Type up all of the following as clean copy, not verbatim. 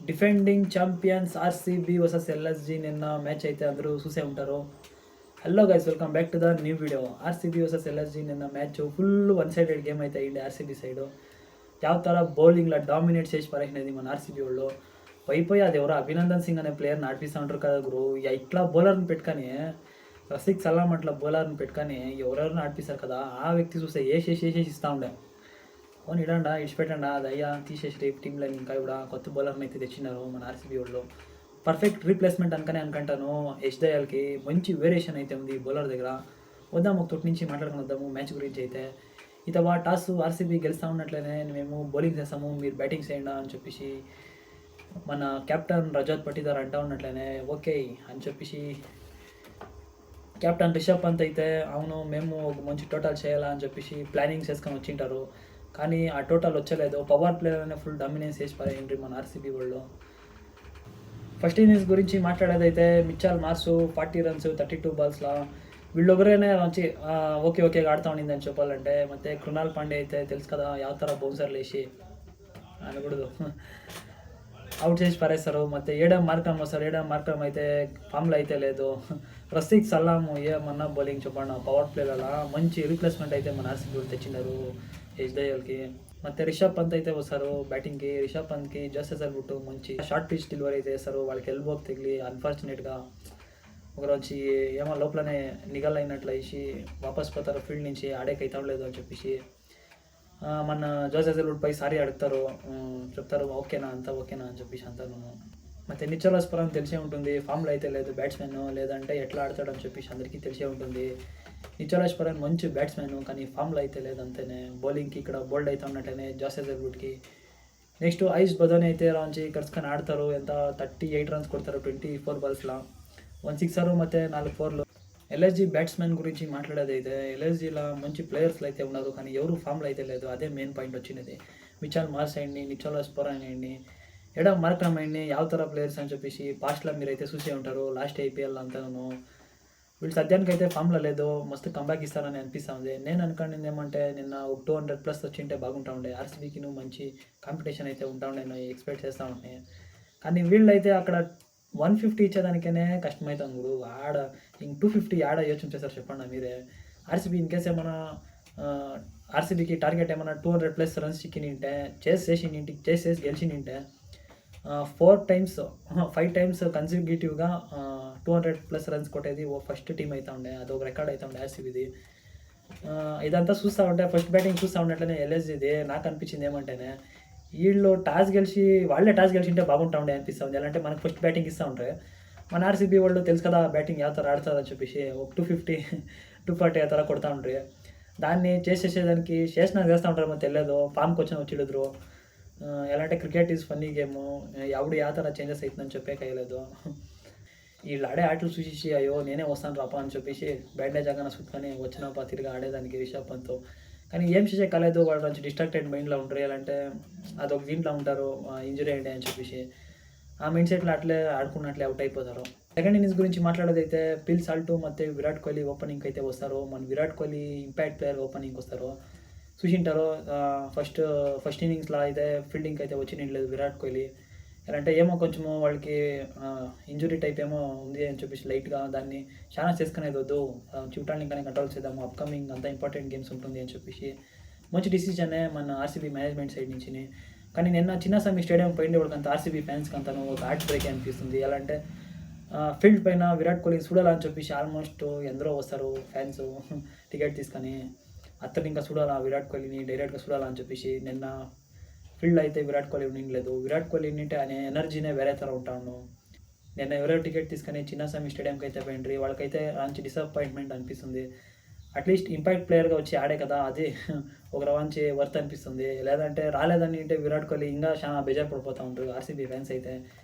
Defending champions RCB versus LSG నిన్న match అయితే అందరూ చూసే ఉంటారు. Hello guys, welcome back to the new video. RCB versus LSG నిన్న match full one sided game అయితే అయ్యింది. ఆర్సీబీ సైడ్ ಯಾವ ಥರ బౌలింగ్లో డామినేట్ చేసి పరేసినది మన ఆర్సీబీ వాళ్ళు. పోయి అది ఎవరో అభినందన్ సింగ్ అనే ప్లేయర్ని ఆడిపిస్తూ ఉంటారు కదా గురు. ఇట్లా బౌలర్ని పెట్టుకొని రసిక్ సలాం అట్లా బౌలర్ని పెట్టుకొని ఎవరెవరిని ఆడిపిస్తారు కదా, ఆ వ్యక్తి చూస్తే వేసేసి ఇస్తూ ఉండే. ఓన్ ఇడండా ఇడిచిపెట్టండా అది అయ్యా తీసేసి టీంలో ఇంకా కూడా కొత్త బౌలర్ని అయితే తెచ్చినారు మన ఆర్సీబీ వాళ్ళు. పర్ఫెక్ట్ రీప్లేస్మెంట్ అనుకుంటాను. దయాల్కి మంచి వేరియేషన్ అయితే ఉంది బౌలర్ దగ్గర. వద్దాము ఒక తొట్టి నుంచి మాట్లాడుకుని వద్దాము మ్యాచ్ గురించి అయితే. ఇతవా టాస్ ఆర్సీబీ గెలుస్తూ ఉన్నట్లనే మేము బౌలింగ్ చేస్తాము, మీరు బ్యాటింగ్ చేయండి అని చెప్పేసి మన కెప్టెన్ రజత్ పటిదార్ అంటూ ఉన్నట్లనే ఓకే అని చెప్పేసి కెప్టెన్ రిషబ్ పంత్ అయితే అవును మేము ఒక మంచి టోటల్ చేయాలా అని చెప్పేసి ప్లానింగ్ చేసుకొని వచ్చింటారు. కానీ ఆ టోటల్ వచ్చలేదు. పవర్ ప్లేయర్ అనే ఫుల్ డామినెన్స్ చేసి పడేయండి మన ఆర్సీబీ వాళ్ళు. ఫస్ట్ ఇన్నింగ్స్ గురించి మాట్లాడేదైతే మిచ్చాల్ మార్సు 40 రన్స్ 32 బాల్స్లో వీళ్ళొగరైనా మంచి ఓకే ఆడుతూ ఉండిందని చెప్పాలంటే. ಮತ್ತು కృణాల్ పాండే అయితే తెలుసు కదా ಯಾವ ಥರ బౌన్సర్లు వేసి అనకూడదు అవుట్ చేసి పారేస్తారు. ಮತ್ತು ఏడమ్ మార్క్రమ్ వస్తారు. ఏడమ్ మార్క్రమ్ అయితే ఫామ్లో అయితే లేదు. రసిక్ సలాము ఏమన్నా బౌలింగ్ చెప్పండి పవర్ ప్లేలలో మంచి రీప్లేస్మెంట్ అయితే మన ఆర్సీబీ తెచ్చినారు దయాల్కి. ಮತ್ತು రిషబ్ పంత్ అయితే వస్తారు బ్యాటింగ్కి. రిషబ్ పంత్కి జస్సెసర్ బిಟ್ಟು మంచి షార్ట్ పిచ్ డెలివరీ అయితే చేస్తారు. వాళ్ళకి ఎల్బోకి తగిలి అన్ఫార్చునేట్గా ఒకరు వచ్చి ఏమో లోపలనే నిగల్ అయినట్లు వేసి వాపస్ పోతారు ఫీల్డ్ నుంచి, ఆడేకైతే లేదు అని చెప్పేసి. మన జోసెసర్ పై సారీ అడుగుతారు, చెప్తారు ఓకేనా అని చెప్పేసి అంతాను. ಮತ್ತು నిచోలస్ పురం తెలిసే ఉంటుంది, ఫామ్లో అయితే లేదు బ్యాట్స్మెన్, లేదంటే ఎట్లా ఆడతాడు అని చెప్పేసి అందరికీ తెలిసే ఉంటుంది. నిచోలస్ పురం మంచి బ్యాట్స్మెన్ కానీ ఫామ్లో అయితే లేదు అంతేనే. బౌలింగ్కి ఇక్కడ బోల్డ్ అయితే ఉన్నట్టేనే జోసెసర్ బుట్కి. నెక్స్ట్ ఐస్ బదోని అయితే రాంచి కరుచుకొని ఆడతారు. ఎంత 38 రన్స్ కొడతారు 24 బాల్స్లో, 1 సిక్సరు ಮತ್ತು 4 4లు. ఎల్ఎస్జీ బ్యాట్స్మెన్ గురించి మాట్లాడేదైతే ఎల్ఎస్జీలో మంచి ప్లేయర్స్లు అయితే ఉన్నారు కానీ ఎవరు ఫామ్లో అయితే లేదు. అదే మెయిన్ పాయింట్ వచ్చినది. మిచాల్ మార్స్ అయ్యండి, నిచోలస్ పురం అయ్యండి, ఎడమ్ మార్క్రమ్ అయ్యండి, ಯಾವ ಥರ ప్లేయర్స్ అని చెప్పేసి పాస్ట్లో మీరు అయితే చూసే ఉంటారు. లాస్ట్ ఐపీఎల్ అంతాను వీళ్ళు సద్యానికి అయితే ఫామ్లో లేదు. మస్తు కంబ్యాక్ ఇస్తారని అనిపిస్తూ ఉంది. నేను అనుకునేది ఏమంటే నిన్న ఒక 200+ వచ్చింటే బాగుంటా ఉండే. ఆర్సీబీకి మంచి కాంపిటీషన్ అయితే ఉంటా ఉండే, నేను ఎక్స్పెక్ట్ చేస్తూ ఉంటాయి. కానీ వీళ్ళు అయితే అక్కడ 150 ఇచ్చేదానికనే కష్టమవుతుంది గురు. ఆడ ఇంక 250 ఆడ యోచన చేస్తారు చెప్పండి మీరే. ఆర్సీబీ ఇన్ కేసు ఏమైనా ఆర్సీబీకి టార్గెట్ ఏమైనా 200+ రన్స్ చిక్కినింటే చేసి గెలిచినింటే 5 టైమ్స్ కన్సిక్యూటివ్గా 200+ రన్స్ కొట్టేది ఓ ఫస్ట్ టీం అయితే ఉండే. అదొక రికార్డ్ అయితే ఉండే ఆర్సీబీది. ఇదంతా చూస్తూ ఉంటే ఫస్ట్ బ్యాటింగ్ చూస్తూ ఉన్నట్లనే ఎల్ఎస్జీది నాకు అనిపించింది ఏమంటేనే వీళ్ళు వాళ్ళే టాస్ గెలిచింటే బాగుంటా ఉండే అనిపిస్తుంది. ఎలా అంటే మనకు ఫస్ట్ బ్యాటింగ్ ఇస్తూ ఉంటారు. మన ఆర్సీబీ వాళ్ళు తెలుసు కదా బ్యాటింగ్ ಯಾವ ಥರ ఆడుతుందని చెప్పేసి ఒక 250 240 ఆ ಥರ కొడతా ఉంటారు. దాన్ని చేసేదానికి చేస్తూ ఉంటారు. ಮತ್ತೆ తెలియదు ఫామ్కి వచ్చిడిದ್ರು. ఎలా అంటే క్రికెట్ ఈజ్ ఫన్నీ గేము, ఎవడు ಯಾವ ಥರ చేంజెస్ అవుతుందని చెప్పేకయ్యలేదు. వీళ్ళు ఆడే ఆటలు చూసేసి అయ్యో నేనే వస్తాను రాపా అని చెప్పేసి బ్యాండేజ్ ఆగానే సుట్టుకొని వచ్చినప్ప తిరిగి ఆడేదానికి రిషబ్ పంత్. కానీ ఏం చేసే కాలేదు. వాళ్ళు కొంచెం డిస్ట్రాక్టెడ్ మైండ్లో ఉంటారు. ఎలా అంటే అదొక దీంట్లో ఉంటారు ఇంజరీ అయ్యింది అని చెప్పేసి ఆ మైండ్ సెట్లో అట్లే ఆడుకున్నట్లే అవుట్ అయిపోతారు. సెకండ్ ఇన్నింగ్స్ గురించి మాట్లాడేదైతే పిల్ సాల్ట్ ಮತ್ತು విరాట్ కోహ్లీ ఓపెనింగ్ అయితే వస్తారు. మన Virat Kohli impact player opening వస్తారు. చూసింటారు ఫస్ట్ ఇన్నింగ్స్లో అయితే ఫీల్డింగ్ అయితే వచ్చిండలేదు విరాట్ కోహ్లీ. ఎలా అంటే ఏమో కొంచెము వాళ్ళకి ఇంజురీ టైప్ ఏమో ఉంది అని చెప్పేసి లైట్గా దాన్ని చాలా చేసుకునేది వద్దు, చూడటానికి ఇంకా కంట్రోల్ చేద్దాము, అప్కమింగ్ అంత ఇంపార్టెంట్ గేమ్స్ ఉంటుంది అని చెప్పేసి మంచి డిసిజనే మన ఆర్సీబీ మేనేజ్మెంట్ సైడ్ నుంచి. కానీ నిన్న చిన్నస్వామి స్టేడియం పోయిండే వాళ్ళకి అంత ఆర్సీబీ ఫ్యాన్స్కి అంతను ఒక హార్ట్ బ్రేక్ అనిపిస్తుంది. ఎలా అంటే ఫీల్డ్ పైన విరాట్ కోహ్లీ చూడాలని చెప్పేసి ఆల్మోస్ట్ ఎందరో వస్తారు ఫ్యాన్స్ టికెట్ తీసుకొని. అతను ఇంకా చూడాలా విరాట్ కోహ్లీని డైరెక్ట్గా చూడాలని చెప్పేసి. నిన్న ఫీల్డ్ అయితే విరాట్ కోహ్లీ ఉండలేదు. విరాట్ కోహ్లీ ఉంటే ఆయన ఎనర్జీనే వేరే ಥರ ఉంటాను. నిన్న ఎవరో టికెట్ తీసుకొని చిన్నస్వామి స్టేడియంకి అయితే పోయిండ్రి, వాళ్ళకైతే మంచి డిసప్పాయింట్మెంట్ అనిపిస్తుంది. అట్లీస్ట్ ఇంపాక్ట్ ప్లేయర్గా వచ్చి ఆడే కదా, అది ఒక రవాంచి వర్త్ అనిపిస్తుంది. లేదంటే రాలేదని అంటే విరాట్ కోహ్లీ ఇంకా చాలా బేజారు పడిపోతూ ఉంటారు ఆర్సీబీ ఫ్యాన్స్ అయితే.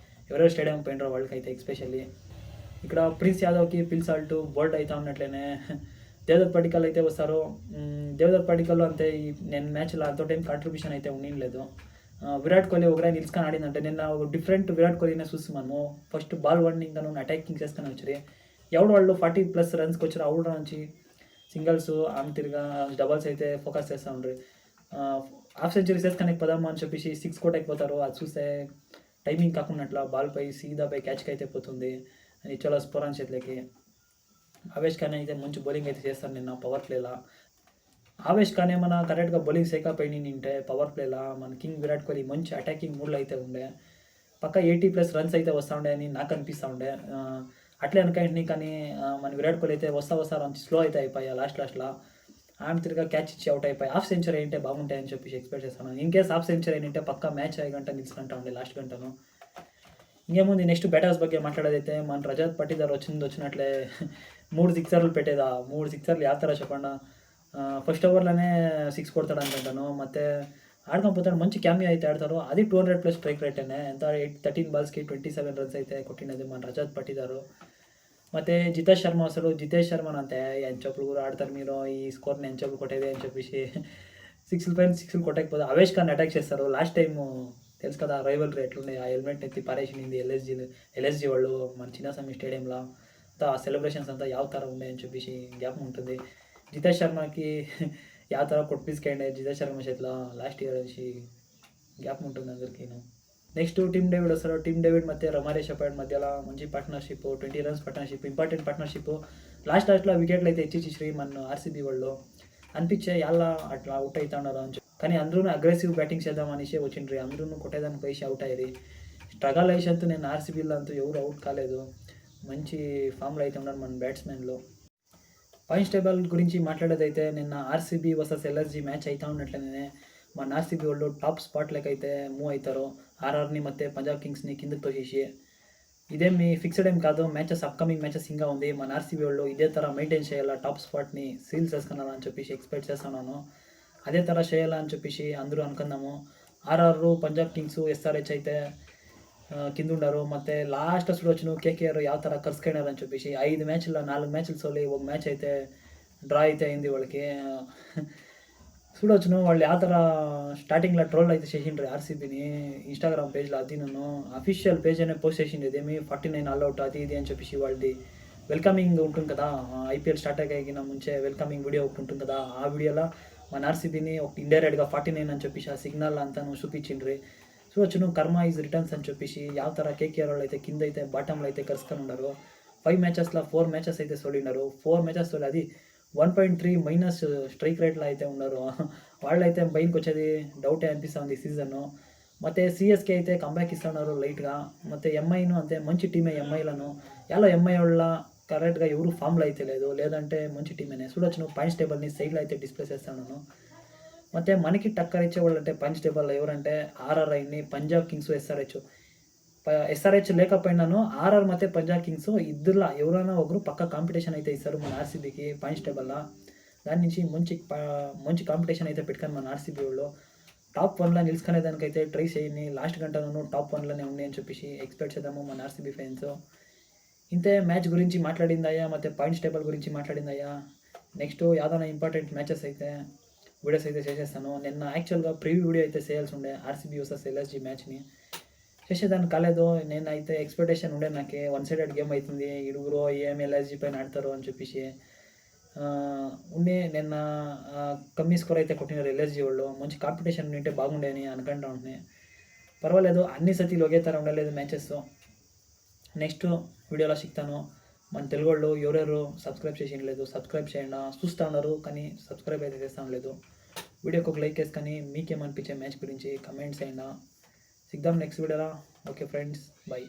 ఎవరో స్టేడియం పోయినరో వాళ్ళకైతే ఎక్స్పెషల్లీ. ఇక్కడ ప్రిన్స్ యాదవ్కి పిల్ సాల్ట్ బోల్డ్ అవుతా ఉన్నట్లనే దేవదత్ పడికల్ అయితే వస్తారు. దేవదత్ పడికల్లో అంతే ఈ నేను మ్యాచ్లో అంత టైం కాంట్రిబ్యూషన్ అయితే ఉండలేదు. విరాట్ కోహ్లీ ఒకరే నిలుచుకొని ఆడిందంటే నిన్న ఒక డిఫరెంట్ విరాట్ కోహ్లీనే చూస్తున్నాము. ఫస్ట్ బాల్ వాడిని ఇంకా అటాకింగ్ చేసుకొని వచ్చి ఎవడు వాళ్ళు 40+ రన్స్కి వచ్చారు. అవుట్ నుంచి సింగిల్స్ ఆమె తిరిగా డబల్స్ అయితే ఫోకస్ చేస్తూ ఉంటారు. హాఫ్ సెంచరీ చేసుకొని పదమ్మా అని చెప్పేసి 6 కొట్టకపోతారు. అది చూస్తే టైమింగ్ కాకుండా అట్లా బాల్ పై సీదా పై క్యాచ్కి అయితే పోతుంది. నిచ్చోలా స్పోరాన్ చేతిలోకి. ఆవేష్ ఖాన్ అయితే మంచి బౌలింగ్ అయితే చేస్తారు నిన్న పవర్ ప్లేలా. ఆవేష్ ఖాన్ ఏమన్నా కరెక్ట్గా బౌలింగ్ చేయకపోయినంటే పవర్ ప్లేలా మన కింగ్ విరాట్ కోహ్లీ మంచి అటాకింగ్ మూడ్లో అయితే ఉండే. పక్క 80+ రన్స్ అయితే వస్తూ ఉండే అని నాకు అనిపిస్తూ ఉండే. అట్లే అనుకుంటున్నాయి కానీ మన విరాట్ కోహ్లీ అయితే వస్తా రన్స్ స్లో అయితే అయిపోయా లాస్ట్లో. ఆమె తిరిగా క్యాచ్ ఇచ్చి అవుట్ అయిపోయి హాఫ్ సెంచరీ అయితే బాగుంటాయని చెప్పేసి ఎక్స్పెక్ట్ చేస్తాను. ఇన్కేస్ హాఫ్ సెంచరీ అయితే పక్క మ్యాచ్ 5 గంట నిలుచుకుంటా ఉండే లాస్ట్ గంటను. ఇంకేముంది నెక్స్ట్ బ్యాటర్స్ ಬಗ್ಗೆ మాట్లాడేదైతే మన రజత్ పట్టిదార్ వచ్చినట్లే 3 సిక్సర్లు పెట్టేదా 3 సిక్సర్లు ಯಾವ ಥರ చెప్పండి. ఫస్ట్ ఓవర్లోనే 6 కొడతాడు అనుకుంటాను. ಮತ್ತೆ ఆడుకొని పోతాడు మంచి క్యామియో అయితే ఆడతారు. అది 200+ స్ట్రైక్ రేటేనే ఎంత 13 బాల్స్కి 27 రన్స్ అయితే కొట్టినది మన రజత్ పట్టిదారు. ಮತ್ತು జితేష్ శర్మనంతే ఎంచప్పుడు కూడా ఆడతారు మీరు ఈ స్కోర్ని ఎంచప్పుడు కొట్టేది అని చెప్పేసి 6 కొట్టకపోతే ఆవేష్ ఖాన్ అటాక్ చేస్తారు. లాస్ట్ టైము తెలుసు కదా రైవల్రీ ఎట్లుండే ఆ హెల్మెట్ ఎత్తి పారేసింది ఎల్ఎస్జీ వాళ్ళు మన చిన్నస్వామి స్టేడియంలో అంతా ఆ సెలబ్రేషన్స్ అంతా ಯಾವ ಥರ ఉండే అని చెప్పేసి జ్ఞాపకం ఉంటుంది. జితేష్ శర్మకి ಯಾವ ಥರ కొట్టించుకోండి జితేష్ శర్మ చేతిలో లాస్ట్ ఇయర్ వచ్చి జ్ఞాపకం ఉంటుంది అందరికీ. నెక్స్ట్ టీమ్ డేవిడ్ వస్తారు. టీమ్ డేవిడ్ ಮತ್ತು రమారేష్ అపాడ్ మధ్యలో మంచి partnership 20 runs partnership important partnership. లాస్ట్లో వికెట్లు అయితే ఇచ్చి మన ఆర్సీబీ వాళ్ళు అనిపించే ఎలా అట్లా అవుట్ అవుతా ఉన్నారు అని చెప్పి. కానీ అందరూ అగ్రెసివ్ బ్యాటింగ్ చేద్దాం అనేసి వచ్చిండ్రి. అందరూ కొట్టేదానికి పోయి అవుట్ అయ్యారు. స్ట్రగల్ అయ్యేసంతూ నేను ఆర్సీబీలో అంతా ఎవరు అవుట్ కాలేదు. మంచి ఫామ్లో అయితే ఉన్నారు మన బ్యాట్స్మెన్లో. పాయింట్స్ టేబుల్ గురించి మాట్లాడేదైతే నిన్న ఆర్సీబీ వర్సెస్ ఎల్ఎస్జీ మ్యాచ్ అవుతా ఉన్నట్లనే మన ఆర్సీబీ వాళ్ళు టాప్ స్పాట్లోకి అయితే మూవ్ అవుతారు. ఆర్ఆర్ని ಮತ್ತು పంజాబ్ కింగ్స్ని కిందకి తోసేసి. ఇదేమి ఫిక్స్డ్ ఏం కాదు. అప్కమింగ్ మ్యాచెస్ ఇంకా ఉంది. మన ఆర్సీబీ వాళ్ళు ఇదే ಥರ మెయింటైన్ చేయాలా టాప్ స్పాట్ని సీల్ చేసుకున్నారని చెప్పేసి ఎక్స్పెక్ట్ చేస్తున్నాను. అదే ಥರ చేయాలని చెప్పేసి అందరూ అనుకుందాము. ఆర్ఆర్ పంజాబ్ కింగ్స్ ఎస్ఆర్హెచ్ అయితే కింద ఉన్నారు. ಮತ್ತು లాస్ట్ చూడొచ్చు కేకేఆర్ ಯಾವ ಥರ కరుచుకున్నారని చెప్పేసి 5 మ్యాచ్ల్లో 4 మ్యాచ్లు సోలి ఒక మ్యాచ్ అయితే డ్రా అయితే అయింది వాళ్ళకి. చూడొచ్చును వాళ్ళు ಯಾವ ಥರ స్టార్టింగ్లో ట్రోల్ అయితే చేసిండ్రు ఆర్సీబీని ఇన్స్టాగ్రామ్ పేజ్లో. అది నేను అఫీషియల్ పేజ్ అనే పోస్ట్ చేసింది ఇదేమి 49 ఆల్అవుట్ అది ఇది అని చెప్పేసి వాళ్ళది వెల్కమింగ్ ఉంటుంది కదా ఐపీఎల్ స్టార్ట్ అయ్యిన ముంచే వెల్కమింగ్ వీడియో ఒకటి ఉంటుంది కదా. ఆ వీడియోలో మన ఆర్సీబీని ఒక ఇండైరెక్ట్గా 49 అని చెప్పేసి ఆ సిగ్నల్ అంతా చూపించిండ్రి. చూడొచ్చును కర్మ ఈజ్ రిటర్న్స్ అని చెప్పేసి ಯಾವ ಥರ కేకేఆర్ వాళ్ళు అయితే కింద అయితే బాటంలో అయితే కలుసుకొని ఉన్నారు. 5 మ్యాచెస్లో 4 మ్యాచెస్ అయితే సోలినారు. 4 మ్యాచెస్ సోలి అది 1.3 మైనస్ స్ట్రైక్ రేట్లో అయితే ఉన్నారు. వాళ్ళైతే బయటకు వచ్చేది డౌటే అనిపిస్తుంది సీజన్. ಮತ್ತು సిఎస్కే అయితే కంబ్యాక్ ఇస్తున్నారు లైట్గా. ಮತ್ತು ఎంఐను అంతే మంచి టీమే ఎంఐలను ఎలా ఎంఐ వాళ్ళ కరెక్ట్గా ఎవరు ఫామ్లో అయితే లేదంటే మంచి టీమేనే. చూడొచ్చు పాయింట్స్ టేబుల్ని సైడ్లో అయితే డిస్ప్లే చేస్తాను. ಮತ್ತು మనకి టక్కర్ ఇచ్చే వాళ్ళు అంటే పాయింట్స్ టేబుల్లో ఎవరంటే ఆర్ఆర్ఐని పంజాబ్ కింగ్స్ ఎస్ఆర్హెచ్ లేకపోయినాను ఆర్ఆర్ ಮತ್ತು పంజాబ్ కింగ్స్ ఇద్దరులో ఎవరైనా ఒకరు పక్క కాంపిటీషన్ అయితే ఇస్తారు మన ఆర్సీబీకి పాయింట్స్ టేబుల్లో. దాని నుంచి మంచి కాంపిటీషన్ అయితే పెట్టుకొని మన ఆర్సీబీ వాళ్ళు టాప్ 1లో నిలుచుకునేదానికైతే ట్రై చేయండి. లాస్ట్ గంటను టాప్ 1లోనే ఉంది అని చెప్పేసి ఎక్స్పెక్ట్ చేద్దాము మన ఆర్సీబీ ఫ్యాన్స్. ఇంతే మ్యాచ్ గురించి మాట్లాడిందయ్యా ಮತ್ತು పాయింట్స్ టేబుల్ గురించి మాట్లాడిందయ్యా. నెక్స్ట్ యాదైనా ఇంపార్టెంట్ మ్యాచెస్ అయితే వీడియోస్ అయితే చేసేస్తాను. నిన్న యాక్చువల్గా ప్రివ్యూ వీడియో అయితే చేయాల్సి ఉండే ఆర్సీబీ వర్సెస్ ఎల్ఎస్జీ మ్యాచ్ని చేసేదానికి కాలేదు. నేనైతే ఎక్స్పెక్టేషన్ ఉండే నాకు 1 సైడెడ్ గేమ్ అవుతుంది ఇరుగురు ఏం ఎల్ఎస్జీ పైన ఆడతారు అని చెప్పేసి ఉండే. నిన్న కమ్మీ స్కోర్ అయితే కొట్టినారు ఎల్ఎస్జీ వాళ్ళు. మంచి కాంపిటీషన్ ఉంటే బాగుండే అని అనుకుంటా ఉంటున్నాయి. పర్వాలేదు అన్ని సతిలు ఒకే ಥರ ఉండలేదు మ్యాచెస్. నెక్స్ట్ వీడియోలో సిక్తాను. మన తెలుగు వాళ్ళు ఎవరెవరు సబ్స్క్రైబ్ చేసినలేదు సబ్స్క్రైబ్ చేయండి. చూస్తూ ఉన్నారు కానీ సబ్స్క్రైబ్ అయితే చేస్తూ లేదు. వీడియోకి ఒక లైక్ వేసుకొని మీకేమనిపించే మ్యాచ్ గురించి కమెంట్స్ చేయండి. సిగ్దాం నెక్స్ట్ వీడియోలో. Okay friends, by.